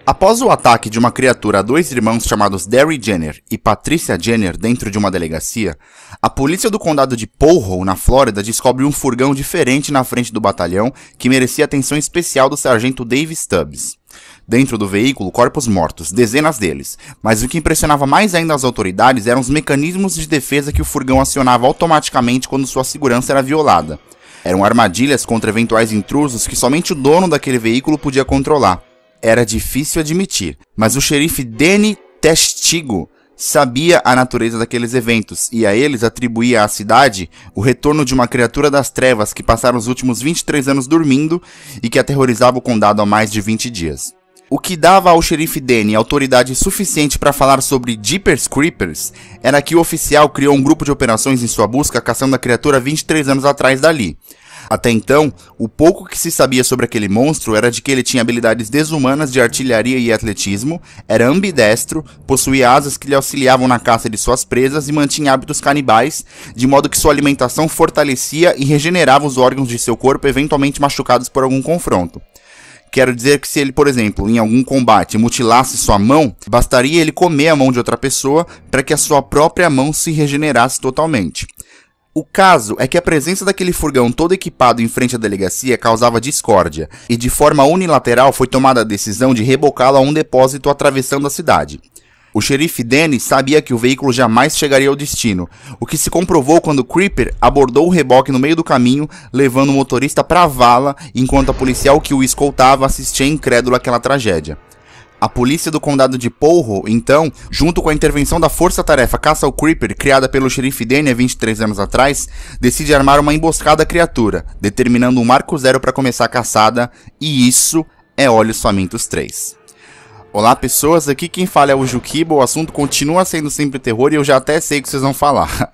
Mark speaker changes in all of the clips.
Speaker 1: Após o ataque de uma criatura a dois irmãos chamados Derry Jenner e Patricia Jenner dentro de uma delegacia, a polícia do condado de Poho, na Flórida, descobre um furgão diferente na frente do batalhão que merecia atenção especial do sargento Dave Stubbs. Dentro do veículo, corpos mortos, dezenas deles, mas o que impressionava mais ainda as autoridades eram os mecanismos de defesa que o furgão acionava automaticamente quando sua segurança era violada. Eram armadilhas contra eventuais intrusos que somente o dono daquele veículo podia controlar. Era difícil admitir, mas o xerife Danny Testigo sabia a natureza daqueles eventos e a eles atribuía à cidade o retorno de uma criatura das trevas que passara os últimos 23 anos dormindo e que aterrorizava o condado há mais de 20 dias. O que dava ao xerife Danny autoridade suficiente para falar sobre Jeepers Creepers era que o oficial criou um grupo de operações em sua busca caçando a criatura 23 anos atrás dali. Até então, o pouco que se sabia sobre aquele monstro era de que ele tinha habilidades desumanas de artilharia e atletismo, era ambidestro, possuía asas que lhe auxiliavam na caça de suas presas e mantinha hábitos canibais, de modo que sua alimentação fortalecia e regenerava os órgãos de seu corpo eventualmente machucados por algum confronto. Quero dizer que se ele, por exemplo, em algum combate mutilasse sua mão, bastaria ele comer a mão de outra pessoa para que a sua própria mão se regenerasse totalmente. O caso é que a presença daquele furgão todo equipado em frente à delegacia causava discórdia, e de forma unilateral foi tomada a decisão de rebocá-lo a um depósito atravessando a cidade. O xerife Danny sabia que o veículo jamais chegaria ao destino, o que se comprovou quando Creeper abordou o reboque no meio do caminho, levando o motorista para a vala, enquanto a policial que o escoltava assistia incrédulo àquela tragédia. A polícia do condado de Poho, então, junto com a intervenção da Força-Tarefa Caça ao Creeper, criada pelo xerife Danny há 23 anos atrás, decide armar uma emboscada à criatura, determinando um marco zero para começar a caçada, e isso é Olhos Famintos 3. Olá pessoas, aqui quem fala é o Juquiba, o assunto continua sendo sempre terror e eu já até sei o que vocês vão falar.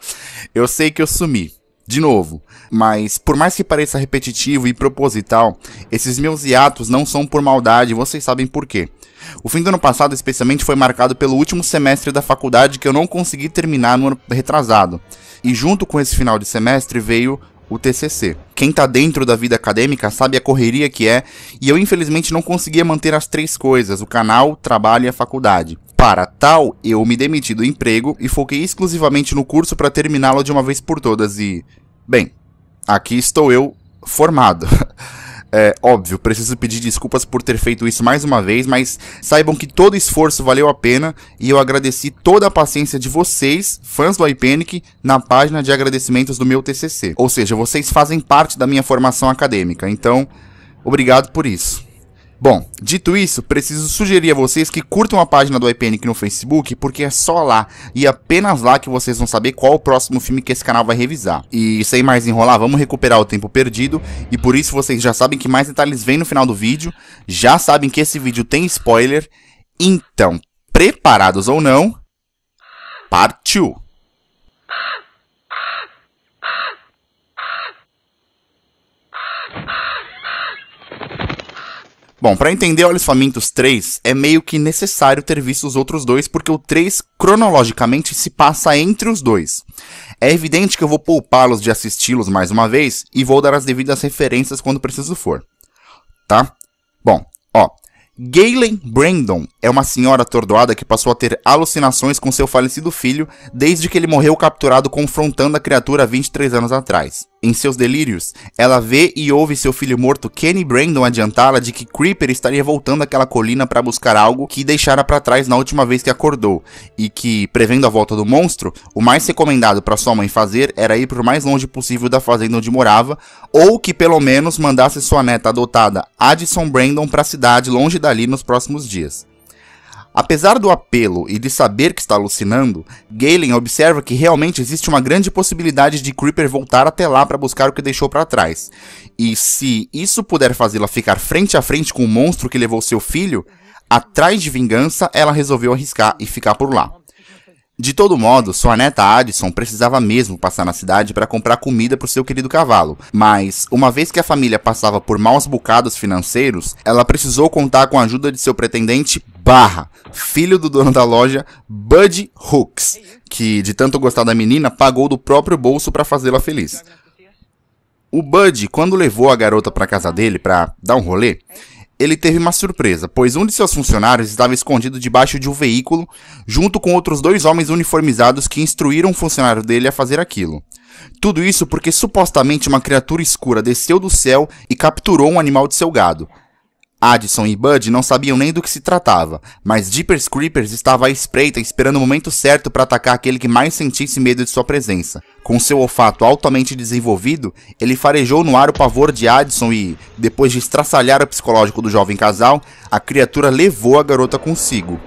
Speaker 1: Eu sei que eu sumi. De novo, mas por mais que pareça repetitivo e proposital, esses meus hiatos não são por maldade, vocês sabem por quê. O fim do ano passado especialmente foi marcado pelo último semestre da faculdade que eu não consegui terminar no ano retrasado. E junto com esse final de semestre veio o TCC. Quem tá dentro da vida acadêmica sabe a correria que é, e eu infelizmente não conseguia manter as três coisas, o canal, o trabalho e a faculdade. Para tal, eu me demiti do emprego e foquei exclusivamente no curso para terminá-lo de uma vez por todas e... Bem, aqui estou eu, formado. É óbvio, preciso pedir desculpas por ter feito isso mais uma vez, mas saibam que todo esforço valeu a pena e eu agradeci toda a paciência de vocês, fãs do iPanic, na página de agradecimentos do meu TCC. Ou seja, vocês fazem parte da minha formação acadêmica, então, obrigado por isso. Bom, dito isso, preciso sugerir a vocês que curtam a página do iPanic no Facebook, porque é só lá e apenas lá que vocês vão saber qual o próximo filme que esse canal vai revisar. E sem mais enrolar, vamos recuperar o tempo perdido, e por isso vocês já sabem que mais detalhes vêm no final do vídeo, já sabem que esse vídeo tem spoiler, então, preparados ou não, partiu! Bom, para entender Olhos Famintos 3, é meio que necessário ter visto os outros dois, porque o 3, cronologicamente, se passa entre os dois. É evidente que eu vou poupá-los de assisti-los mais uma vez, e vou dar as devidas referências quando preciso for. Tá? Bom, ó. Galen Brandon é uma senhora atordoada que passou a ter alucinações com seu falecido filho desde que ele morreu capturado confrontando a criatura há 23 anos atrás. Em seus delírios, ela vê e ouve seu filho morto Kenny Brandon adiantá-la de que Creeper estaria voltando àquela colina para buscar algo que deixara para trás na última vez que acordou, e que, prevendo a volta do monstro, o mais recomendado para sua mãe fazer era ir para o mais longe possível da fazenda onde morava, ou que pelo menos mandasse sua neta adotada Addison Brandon para a cidade longe dali nos próximos dias. Apesar do apelo e de saber que está alucinando, Galen observa que realmente existe uma grande possibilidade de Creeper voltar até lá para buscar o que deixou para trás. E se isso puder fazê-la ficar frente a frente com o monstro que levou seu filho, atrás de vingança, ela resolveu arriscar e ficar por lá. De todo modo, sua neta Addison precisava mesmo passar na cidade para comprar comida para o seu querido cavalo, mas, uma vez que a família passava por maus bocados financeiros, ela precisou contar com a ajuda de seu pretendente filho do dono da loja, Bud Hooks, que, de tanto gostar da menina, pagou do próprio bolso para fazê-la feliz. O Bud, quando levou a garota para casa dele para dar um rolê, ele teve uma surpresa, pois um de seus funcionários estava escondido debaixo de um veículo, junto com outros 2 homens uniformizados que instruíram o funcionário dele a fazer aquilo. Tudo isso porque supostamente uma criatura escura desceu do céu e capturou um animal de seu gado. Addison e Bud não sabiam nem do que se tratava, mas Jeepers Creepers estava à espreita esperando o momento certo para atacar aquele que mais sentisse medo de sua presença. Com seu olfato altamente desenvolvido, ele farejou no ar o pavor de Addison e, depois de estraçalhar o psicológico do jovem casal, a criatura levou a garota consigo.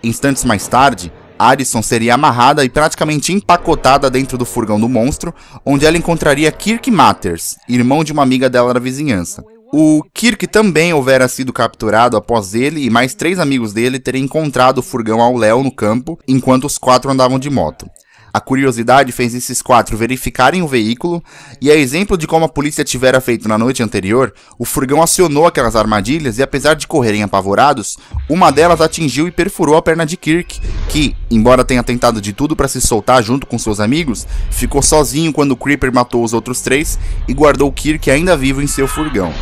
Speaker 1: Instantes mais tarde, Addison seria amarrada e praticamente empacotada dentro do furgão do monstro, onde ela encontraria Kirk Matters, irmão de uma amiga dela da vizinhança. O Kirk também houvera sido capturado após ele e mais 3 amigos dele terem encontrado o furgão ao léu no campo, enquanto os 4 andavam de moto. A curiosidade fez esses 4 verificarem o veículo, e a exemplo de como a polícia tivera feito na noite anterior, o furgão acionou aquelas armadilhas e, apesar de correrem apavorados, uma delas atingiu e perfurou a perna de Kirk, que, embora tenha tentado de tudo para se soltar junto com seus amigos, ficou sozinho quando o Creeper matou os outros 3 e guardou Kirk ainda vivo em seu furgão.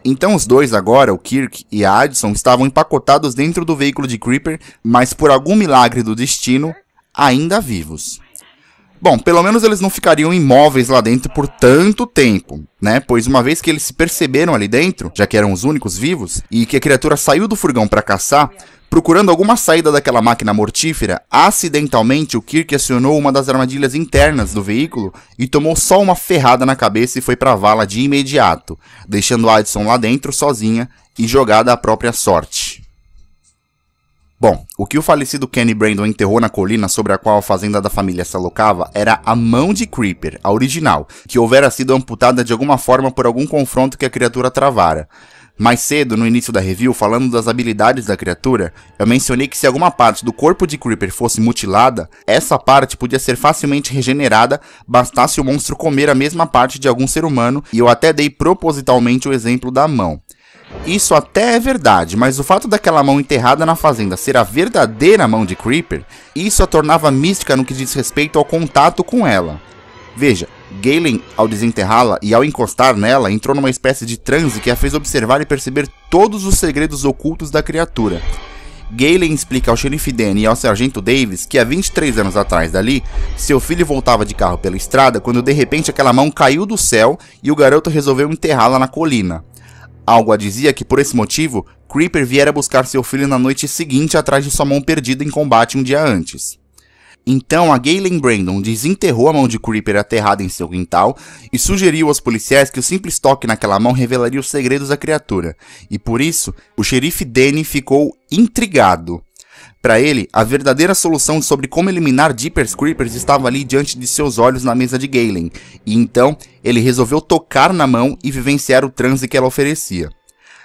Speaker 1: Então os 2 agora, o Kirk e a Addison, estavam empacotados dentro do veículo de Creeper, mas por algum milagre do destino, ainda vivos. Bom, pelo menos eles não ficariam imóveis lá dentro por tanto tempo, né? Pois uma vez que eles se perceberam ali dentro, já que eram os únicos vivos, e que a criatura saiu do furgão para caçar, procurando alguma saída daquela máquina mortífera, acidentalmente o Kirk acionou uma das armadilhas internas do veículo e tomou só uma ferrada na cabeça e foi pra vala de imediato, deixando Addison lá dentro sozinha e jogada à própria sorte. Bom, o que o falecido Kenny Brandon enterrou na colina sobre a qual a fazenda da família se alocava era a mão de Creeper, a original, que houvera sido amputada de alguma forma por algum confronto que a criatura travara. Mais cedo, no início da review, falando das habilidades da criatura, eu mencionei que se alguma parte do corpo de Creeper fosse mutilada, essa parte podia ser facilmente regenerada, bastasse o monstro comer a mesma parte de algum ser humano, e eu até dei propositalmente o exemplo da mão. Isso até é verdade, mas o fato daquela mão enterrada na fazenda ser a verdadeira mão de Creeper, isso a tornava mística no que diz respeito ao contato com ela. Veja, Galen, ao desenterrá-la e ao encostar nela, entrou numa espécie de transe que a fez observar e perceber todos os segredos ocultos da criatura. Galen explica ao xerife Danny e ao sargento Davis que há 23 anos atrás dali, seu filho voltava de carro pela estrada quando de repente aquela mão caiu do céu e o garoto resolveu enterrá-la na colina. Algo a dizia que por esse motivo, Creeper viera buscar seu filho na noite seguinte atrás de sua mão perdida em combate um dia antes. Então a Galen Brandon desenterrou a mão de Creeper aterrada em seu quintal e sugeriu aos policiais que o simples toque naquela mão revelaria os segredos da criatura, e por isso o xerife Danny ficou intrigado. Para ele, a verdadeira solução sobre como eliminar Jeepers Creepers estava ali diante de seus olhos na mesa de Galen, e então ele resolveu tocar na mão e vivenciar o transe que ela oferecia.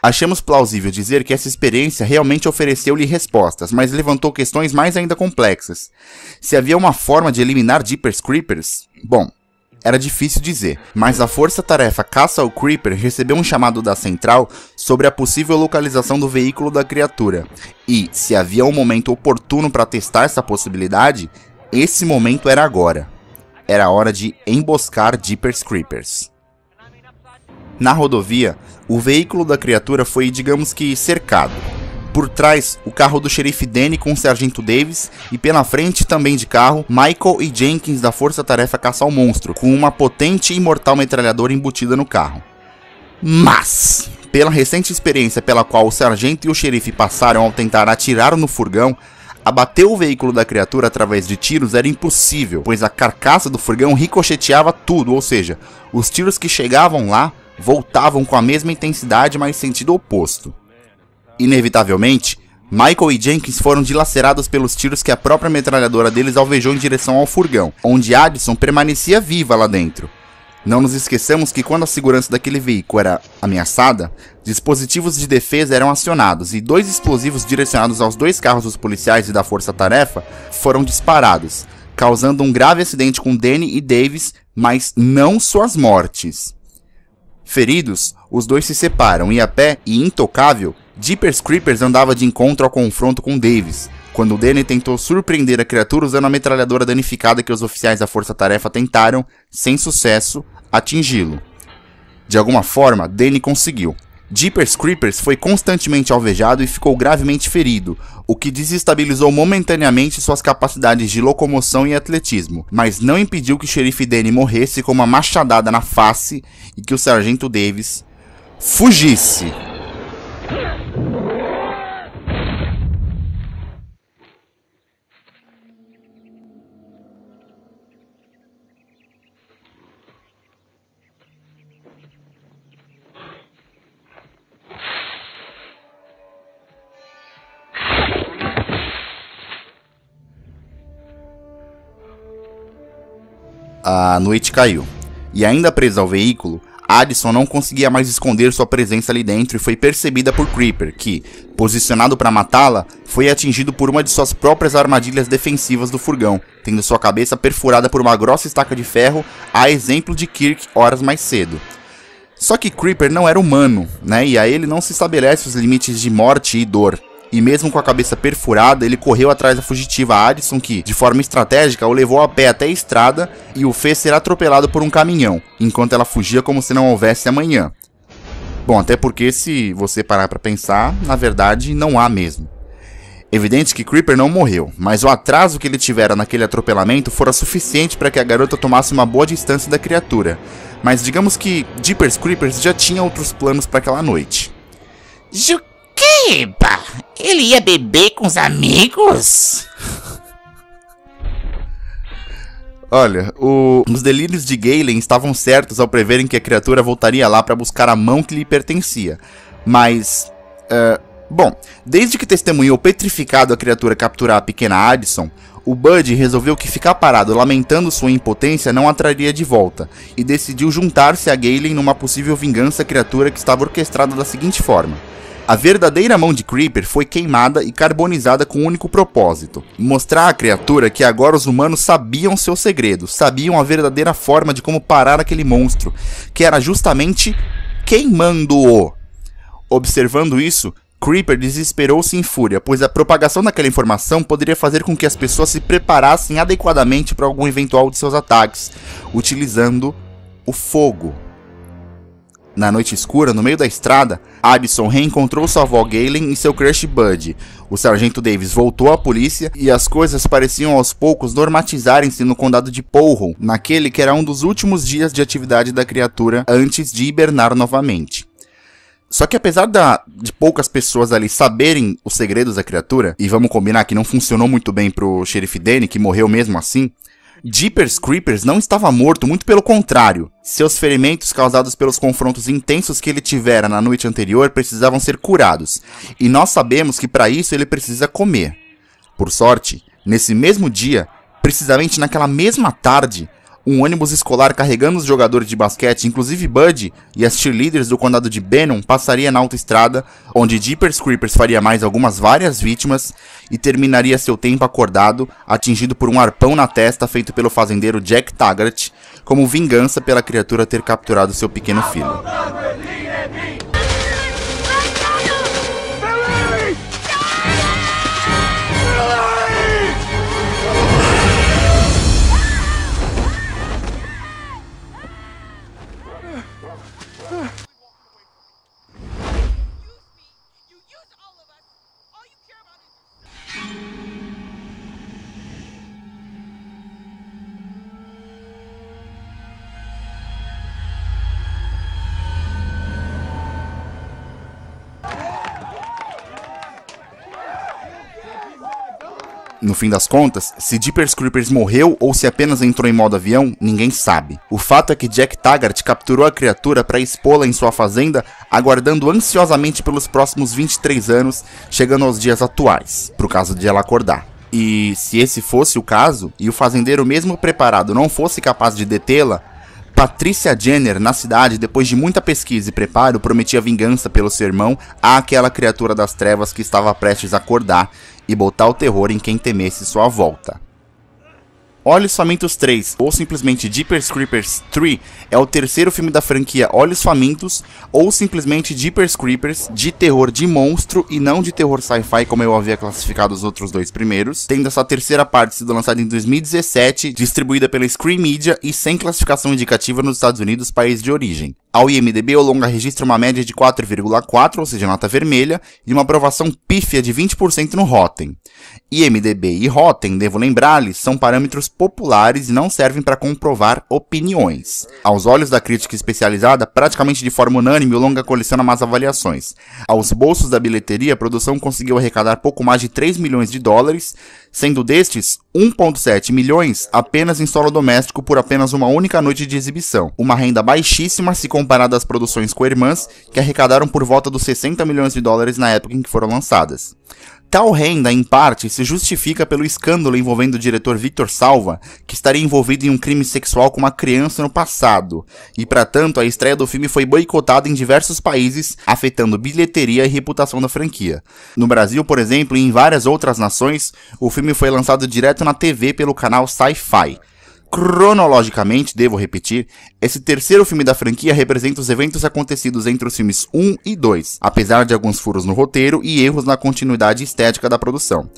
Speaker 1: Achamos plausível dizer que essa experiência realmente ofereceu-lhe respostas, mas levantou questões mais ainda complexas. Se havia uma forma de eliminar Jeepers Creepers? Bom, era difícil dizer, mas a força-tarefa Caça ao Creeper recebeu um chamado da Central sobre a possível localização do veículo da criatura. E, se havia um momento oportuno para testar essa possibilidade, esse momento era agora. Era hora de emboscar Jeepers Creepers. Na rodovia, o veículo da criatura foi, digamos que, cercado. Por trás, o carro do xerife Danny com o sargento Davis e pela frente, também de carro, Michael e Jenkins da força-tarefa Caça ao Monstro, com uma potente e mortal metralhadora embutida no carro. Mas, pela recente experiência pela qual o sargento e o xerife passaram ao tentar atirar no furgão, abater o veículo da criatura através de tiros era impossível, pois a carcaça do furgão ricocheteava tudo, ou seja, os tiros que chegavam lá voltavam com a mesma intensidade, mas sentido oposto. Inevitavelmente, Michael e Jenkins foram dilacerados pelos tiros que a própria metralhadora deles alvejou em direção ao furgão, onde Addison permanecia viva lá dentro. Não nos esqueçamos que quando a segurança daquele veículo era ameaçada, dispositivos de defesa eram acionados e 2 explosivos direcionados aos 2 carros dos policiais e da força-tarefa foram disparados, causando um grave acidente com Danny e Davis, mas não suas mortes. Feridos, os dois se separam e a pé e intocável, Jeepers Creepers andava de encontro ao confronto com Davis, quando Danny tentou surpreender a criatura usando a metralhadora danificada que os oficiais da força-tarefa tentaram, sem sucesso, atingi-lo. De alguma forma, Danny conseguiu. Jeepers Creepers foi constantemente alvejado e ficou gravemente ferido, o que desestabilizou momentaneamente suas capacidades de locomoção e atletismo, mas não impediu que o xerife Danny morresse com uma machadada na face e que o sargento Davis fugisse. A noite caiu, e ainda presa ao veículo, Addison não conseguia mais esconder sua presença ali dentro e foi percebida por Creeper, que, posicionado para matá-la, foi atingido por uma de suas próprias armadilhas defensivas do furgão, tendo sua cabeça perfurada por uma grossa estaca de ferro, a exemplo de Kirk horas mais cedo. Só que Creeper não era humano, né, e a ele não se estabelece os limites de morte e dor. E mesmo com a cabeça perfurada, ele correu atrás da fugitiva Addison que, de forma estratégica, o levou a pé até a estrada e o fez ser atropelado por um caminhão, enquanto ela fugia como se não houvesse amanhã. Bom, até porque se você parar pra pensar, na verdade não há mesmo. Evidente que Creeper não morreu, mas o atraso que ele tivera naquele atropelamento fora suficiente para que a garota tomasse uma boa distância da criatura. Mas digamos que Jeepers Creepers já tinha outros planos para aquela noite.
Speaker 2: Epa, ele ia beber com os amigos?
Speaker 1: Olha, os delírios de Galen estavam certos ao preverem que a criatura voltaria lá para buscar a mão que lhe pertencia. Mas, bom, desde que testemunhou petrificado a criatura capturar a pequena Addison, o Bud resolveu que ficar parado lamentando sua impotência não a traria de volta, e decidiu juntar-se a Galen numa possível vingança à criatura que estava orquestrada da seguinte forma. A verdadeira mão de Creeper foi queimada e carbonizada com um único propósito: mostrar à criatura que agora os humanos sabiam seu segredo, sabiam a verdadeira forma de como parar aquele monstro, que era justamente queimando-o. Observando isso, Creeper desesperou-se em fúria, pois a propagação daquela informação poderia fazer com que as pessoas se preparassem adequadamente para algum eventual de seus ataques, utilizando o fogo. Na noite escura, no meio da estrada, Addison reencontrou sua avó Galen e seu crush Bud. O sargento Davis voltou à polícia e as coisas pareciam aos poucos normatizarem-se no condado de Powell, naquele que era um dos últimos dias de atividade da criatura antes de hibernar novamente. Só que apesar de poucas pessoas ali saberem os segredos da criatura, e vamos combinar que não funcionou muito bem pro xerife Danny, que morreu mesmo assim, Jeepers Creepers não estava morto, muito pelo contrário. Seus ferimentos causados pelos confrontos intensos que ele tivera na noite anterior precisavam ser curados, e nós sabemos que para isso ele precisa comer. Por sorte, nesse mesmo dia, precisamente naquela mesma tarde, um ônibus escolar carregando os jogadores de basquete, inclusive Bud e as cheerleaders do condado de Bannon, passaria na autoestrada, onde Jeepers Creepers faria mais várias vítimas e terminaria seu tempo acordado, atingido por um arpão na testa feito pelo fazendeiro Jack Taggart, como vingança pela criatura ter capturado seu pequeno filho. No fim das contas, se Jeepers Creepers morreu ou se apenas entrou em modo avião, ninguém sabe. O fato é que Jack Taggart capturou a criatura para expô-la em sua fazenda, aguardando ansiosamente pelos próximos 23 anos, chegando aos dias atuais, pro caso de ela acordar. E se esse fosse o caso, e o fazendeiro mesmo preparado não fosse capaz de detê-la, Patricia Jenner, na cidade, depois de muita pesquisa e preparo, prometia vingança pelo seu irmão àquela criatura das trevas que estava prestes a acordar e botar o terror em quem temesse sua volta. Olhos Famintos 3, ou simplesmente Jeepers Creepers 3, é o terceiro filme da franquia Olhos Famintos, ou simplesmente Jeepers Creepers, de terror de monstro e não de terror sci-fi como eu havia classificado os outros dois primeiros, tendo essa terceira parte sido lançada em 2017, distribuída pela Scream Media e sem classificação indicativa nos Estados Unidos, país de origem. Ao IMDb, o longa registra uma média de 4,4, ou seja, nota vermelha, e uma aprovação pífia de 20% no Rotten. IMDb e Rotten, devo lembrar-lhes, são parâmetros populares e não servem para comprovar opiniões. Aos olhos da crítica especializada, praticamente de forma unânime, o longa coleciona más avaliações. Aos bolsos da bilheteria, a produção conseguiu arrecadar pouco mais de 3 milhões de dólares, sendo destes 1,7 milhões apenas em solo doméstico por apenas uma única noite de exibição. Uma renda baixíssima se comparada às produções co-irmãs, que arrecadaram por volta dos 60 milhões de dólares na época em que foram lançadas. Tal renda, em parte, se justifica pelo escândalo envolvendo o diretor Victor Salva, que estaria envolvido em um crime sexual com uma criança no passado, e para tanto a estreia do filme foi boicotada em diversos países, afetando bilheteria e reputação da franquia. No Brasil, por exemplo, e em várias outras nações, o filme foi lançado direto na TV pelo canal Sci-Fi. Cronologicamente, devo repetir, esse terceiro filme da franquia representa os eventos acontecidos entre os filmes 1 e 2, apesar de alguns furos no roteiro e erros na continuidade estética da produção.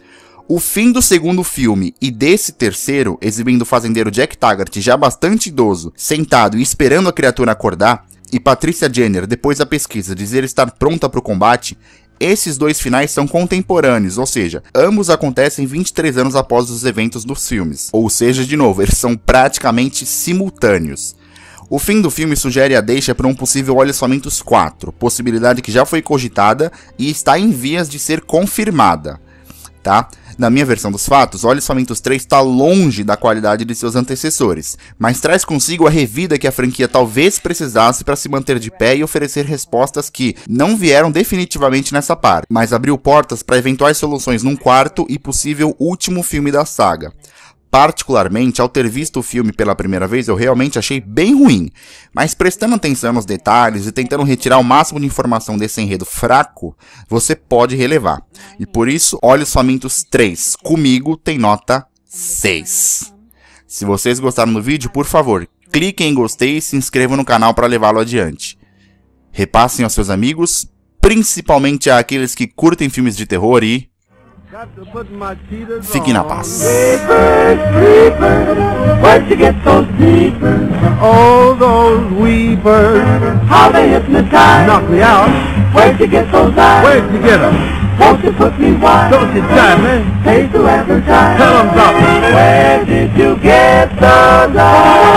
Speaker 1: O fim do segundo filme e desse terceiro, exibindo o fazendeiro Jack Taggart já bastante idoso, sentado e esperando a criatura acordar, e Patricia Jenner, depois da pesquisa, dizer estar pronta para o combate, esses dois finais são contemporâneos, ou seja, ambos acontecem 23 anos após os eventos dos filmes. Ou seja, de novo, eles são praticamente simultâneos. O fim do filme sugere a deixa para um possível Olhos Famintos 4, possibilidade que já foi cogitada e está em vias de ser confirmada, tá? Na minha versão dos fatos, Olhos Famintos 3 está longe da qualidade de seus antecessores, mas traz consigo a revida que a franquia talvez precisasse para se manter de pé e oferecer respostas que não vieram definitivamente nessa parte, mas abriu portas para eventuais soluções num quarto e possível último filme da saga. Particularmente, ao ter visto o filme pela primeira vez, eu realmente achei bem ruim, mas prestando atenção nos detalhes e tentando retirar o máximo de informação desse enredo fraco, você pode relevar. E por isso, Olhos Famintos 3, comigo, tem nota 6. Se vocês gostaram do vídeo, por favor, cliquem em gostei e se inscrevam no canal para levá-lo adiante. Repassem aos seus amigos, principalmente àqueles que curtem filmes de terror e... fiquem na paz.
Speaker 3: Creepers, creepers, where'd you get those creepers? Oh, those weepers, how they hypnotize, knock me out. Where'd you get those eyes? Where'd you get them? Won't you put me wise? Don't you tell me. Pay to advertise. Tell them about me. Where did you get those eyes?